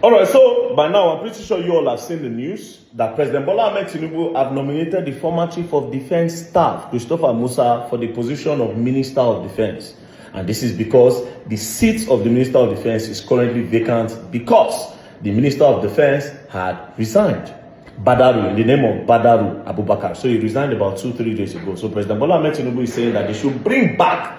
All right, so by now I'm pretty sure you all have seen the news that President Bola Tinubu have nominated the former Chief of Defense Staff, Christopher Musa, for the position of Minister of Defense. And this is because the seat of the Minister of Defense is currently vacant because the Minister of Defense had resigned. Badaru, in the name of Badaru Abubakar. So he resigned about 2-3 days ago. So President Bola Tinubu is saying that they should bring back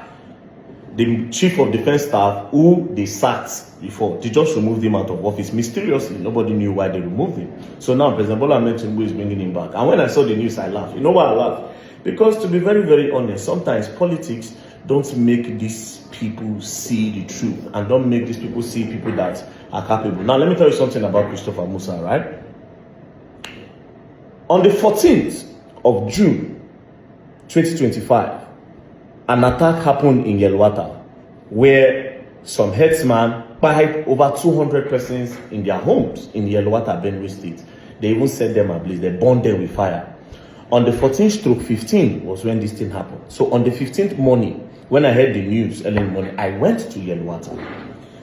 the Chief of Defense Staff who they sacked before. They just removed him out of office mysteriously. Nobody knew why they removed him. So now President Bola Tinubu is bringing him back. And when I saw the news, I laughed. You know why I laughed? Because to be very, very honest, sometimes politics don't make these people see the truth and don't make these people see people that are capable. Now, let me tell you something about Christopher Musa, right? On the 14th of June, 2025, an attack happened in Yelwata where some herdsmen buried over 200 persons in their homes in Yelwata, Benue State. They even set them ablaze. They burned them with fire. On the 14th/15 was when this thing happened. So on the 15th morning, when I heard the news early in the morning, I went to Yelwata.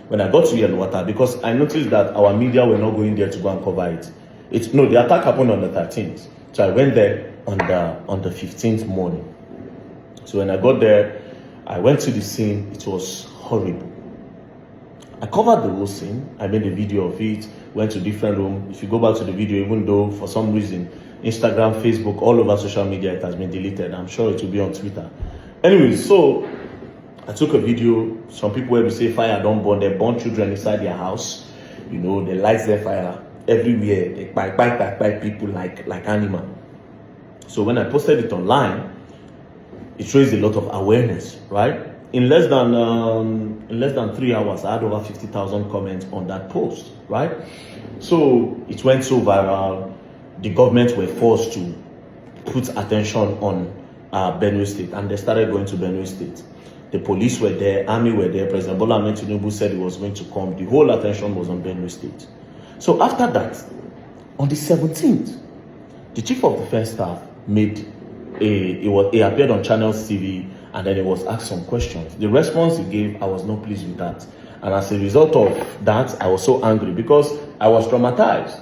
When I got to Yelwata, because I noticed that our media were not going there to go and cover it. The attack happened on the 13th. So I went there on the 15th morning. So when I got there, I went to the scene. It was horrible. I covered the whole scene. I made a video of it, went to different rooms. If you go back to the video, even though for some reason, Instagram, Facebook, all over social media, it has been deleted. I'm sure it will be on Twitter. Anyway, so I took a video. Some people will say fire don't burn. They burn children inside their house. You know, they light their fire everywhere. They bite people like animal. So when I posted it online, it raised a lot of awareness, right? In less than 3 hours, I had over 50,000 comments on that post, right? So it went so viral. The government were forced to put attention on Benue State, and they started going to Benue State. The police were there, army were there. President Bola Tinubu said he was going to come. The whole attention was on Benue State. So after that, on the 17th, the Chief of Defense Staff he appeared on Channels TV, and then he was asked some questions. The response he gave, I was not pleased with that. And as a result of that, I was so angry because I was traumatized.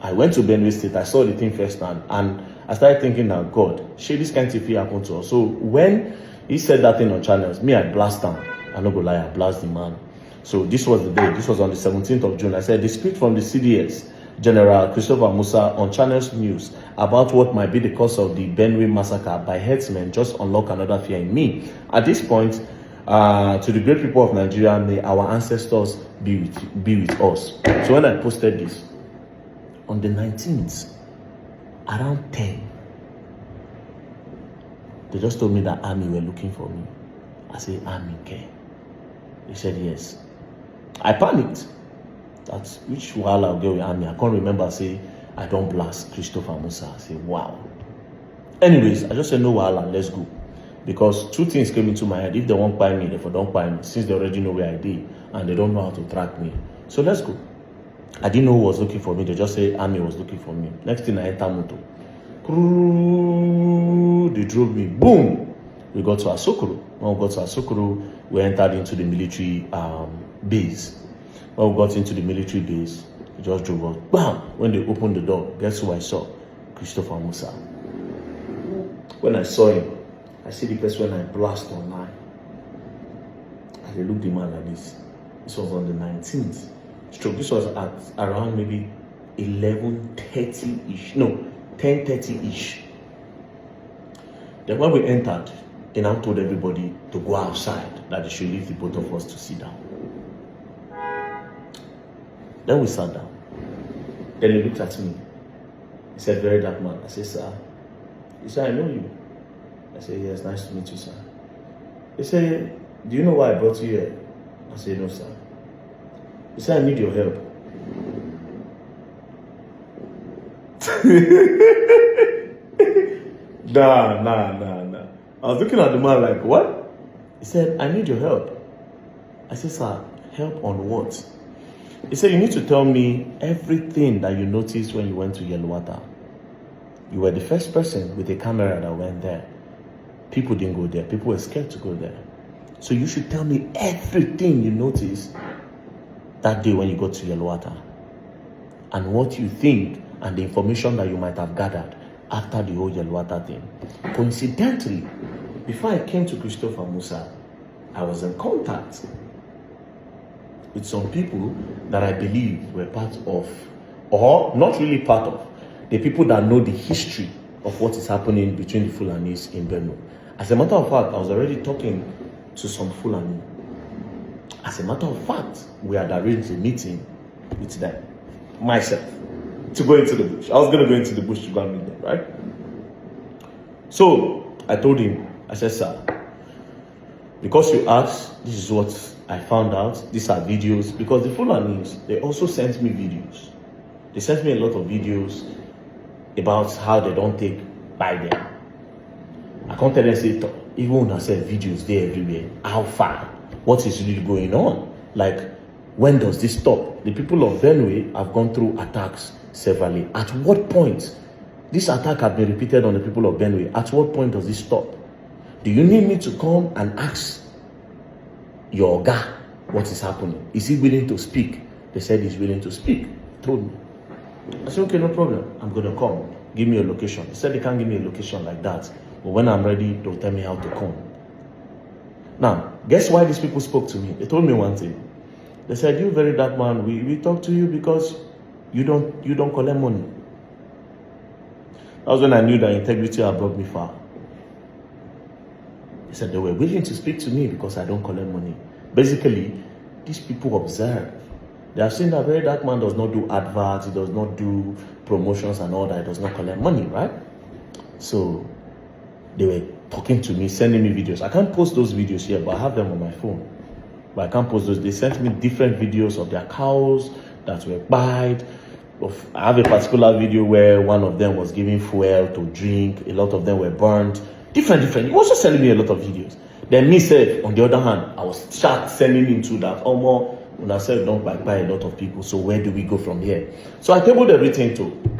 I went to Benue State, I saw the thing firsthand, and I started thinking that, God, shit, this kind of thing happened to us. So when he said that thing on Channels, me, I blast him. I'm not gonna lie, I blast the man. So this was the day, this was on the 17th of June. I said, they speak from the CDS, General Christopher Musa, on Channels News about what might be the cause of the Benue massacre by herdsmen just unlock another fear in me. At this point, to the great people of Nigeria, may our ancestors be with us. So when I posted this, on the 19th, around 10, they just told me that army were looking for me. I said, army, okay. They said, yes. I panicked. That's which while I'll get with army. I can't remember, say, I don't blast Christopher Musa. I say, wow. Anyways, I just said, no, let's go. Because two things came into my head. If they won't buy me, they don't buy me, since they already know where I did and they don't know how to track me. So let's go. I didn't know who was looking for me. They just say army was looking for me. Next thing, I enter moto. They drove me. Boom. We got to Asokoro. When we got to Asokoro, we entered into the military base. When we got into the military base, we just drove us. Bam! When they opened the door, guess who I saw? Christopher Musa. When I saw him, I see the person when I blast online. I looked the man like this. This was on the 19th. This was at around maybe 11:30-ish. No, 10:30-ish. Then when we entered, they now told everybody to go outside, that they should leave the both of us to sit down. Then we sat down. Then he looked at me. He said, very dark man. I said, sir. He said, I know you. I said, yes, nice to meet you, sir. He said, do you know why I brought you here? I said, no, sir. He said, I need your help. Nah. I was looking at the man like, what? He said, I need your help. I said, sir, help on what? He said, you need to tell me everything that you noticed when you went to Yelwata. You were the first person with a camera that went there. People didn't go there. People were scared to go there. So you should tell me everything you noticed that day when you got to Yelwata. and what you think and the information that you might have gathered after the whole Yelwata thing. Coincidentally, before I came to Christopher Musa, I was in contact with some people that I believe were part of, or not really part of, the people that know the history of what is happening between the Fulanis in Benue. As a matter of fact, I was already talking to some Fulani. As a matter of fact, we had arranged a meeting with them, myself, to go into the bush. I was going to go into the bush to go and meet them, right? So I told him, I said, sir, because you asked, this is what I found out. These are videos. Because the Fulanis, they also sent me videos. They sent me a lot of videos about how they don't take by them. I can't tell them, say, even when I said videos there everywhere, how far? What is really going on? Like, when does this stop? The people of Benue have gone through attacks severally. At what point? This attack has been repeated on the people of Benue. At what point does this stop? Do you need me to come and ask your guy what is happening? Is he willing to speak? They said he's willing to speak. Told me. I said, okay, no problem. I'm going to come. Give me a location. They said they can't give me a location like that. But when I'm ready, they'll tell me how to come. Now, guess why these people spoke to me? They told me one thing. They said, you very dark man, we talk to you because you don't collect money. That was when I knew that integrity had brought me far. They said they were willing to speak to me because I don't collect money. Basically, these people observe. They have seen that very dark man does not do adverts, he does not do promotions and all that, he does not collect money, right? So they were talking to me, sending me videos. I can't post those videos here, but I have them on my phone. But I can't post those. They sent me different videos of their cows that were bite. I have a particular video where one of them was giving fuel to drink. A lot of them were burned. Different. He was just sending me a lot of videos. Then me said, on the other hand, I was sending into that almost when I said don't buy a lot of people. So where do we go from here? So I tabled everything to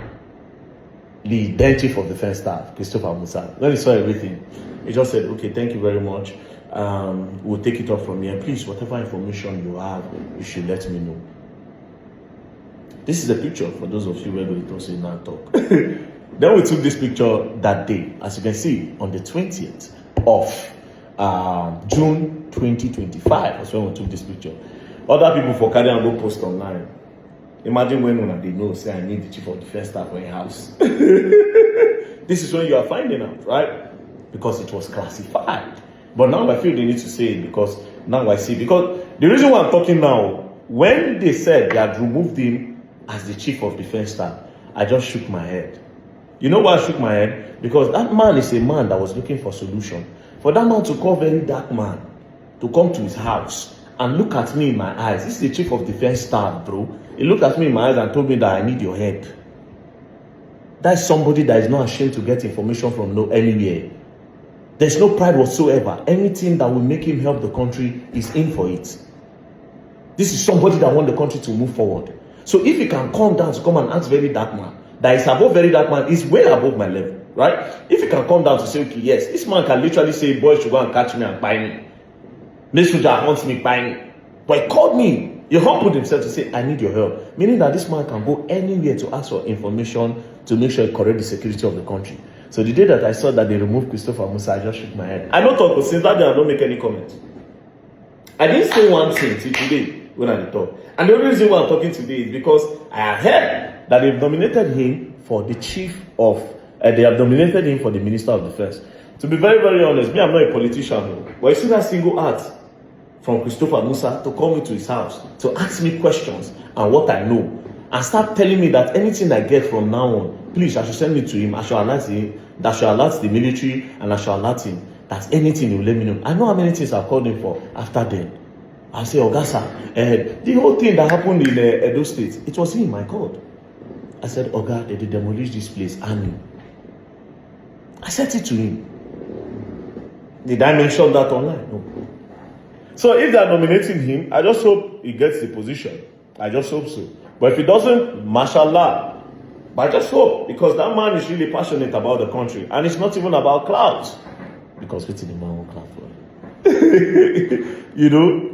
the then chief of defense staff, Christopher Musa. When he saw everything, he just said, okay, thank you very much. We'll take it up from here. Please, whatever information you have, you should let me know. This is a picture for those of you who don't say now talk. Then we took this picture that day, as you can see, on the 20th of June 2025. That's when we took this picture. Other people for carry and go post online. Imagine when they know, say, I need the chief of defense staff for a house. This is when you are finding out, right? Because it was classified. But now I feel they need to say it because now I see. Because the reason why I'm talking now, when they said they had removed him as the chief of defense staff, I just shook my head. You know why I shook my head? Because that man is a man that was looking for solution. For that man to call very dark man to come to his house and look at me in my eyes. This is the chief of defense staff, bro. He looked at me in my eyes and told me that I need your head. That is somebody that is not ashamed to get information from anywhere. There's no pride whatsoever. Anything that will make him help the country is in for it. This is somebody that wants the country to move forward. So if he can come down to come and ask very dark man, that is above very dark man, is way above my level, right? If he can come down to say, okay, yes, this man can literally say, boys should go and catch me and buy me. This soldier wants me, buy me. But he called me. He humbled himself to say, I need your help. Meaning that this man can go anywhere to ask for information to make sure he correct the security of the country. So the day that I saw that they removed Christopher Musa, I just shook my head. I don't talk, but since that day I don't make any comment. I didn't say one thing till today when I talk. And the only reason why I'm talking today is because I have heard that they've nominated him for the chief of, they have nominated him for the Minister of Defense. To be very, very honest, me, I'm not a politician, but you see that single act from Christopher Musa to call me to his house, to ask me questions and what I know, and start telling me that anything I get from now on, please, I should send it to him, I should alert him, that should alert the military, and I should alert him. That's anything you let me know. I know how many things I've called him for after then. I say, Ogasa, the whole thing that happened in Edo State, it was him I called. I said, Oga, they demolish this place, army. I said it to him. Did I mention that online? No. So if they're nominating him, I just hope he gets the position. I just hope so. But if he doesn't, mashallah. But I just hope, because that man is really passionate about the country. And it's not even about clouds. Because waiting, the man won't clap for him. You know,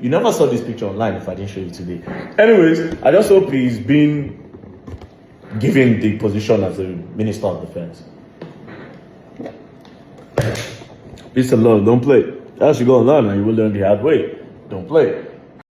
you never saw this picture online if I didn't show you today. Anyways, I just hope he's been given the position as the Minister of Defense. Listen, Lord, don't play. As you go on and you will learn the hard way. Don't play.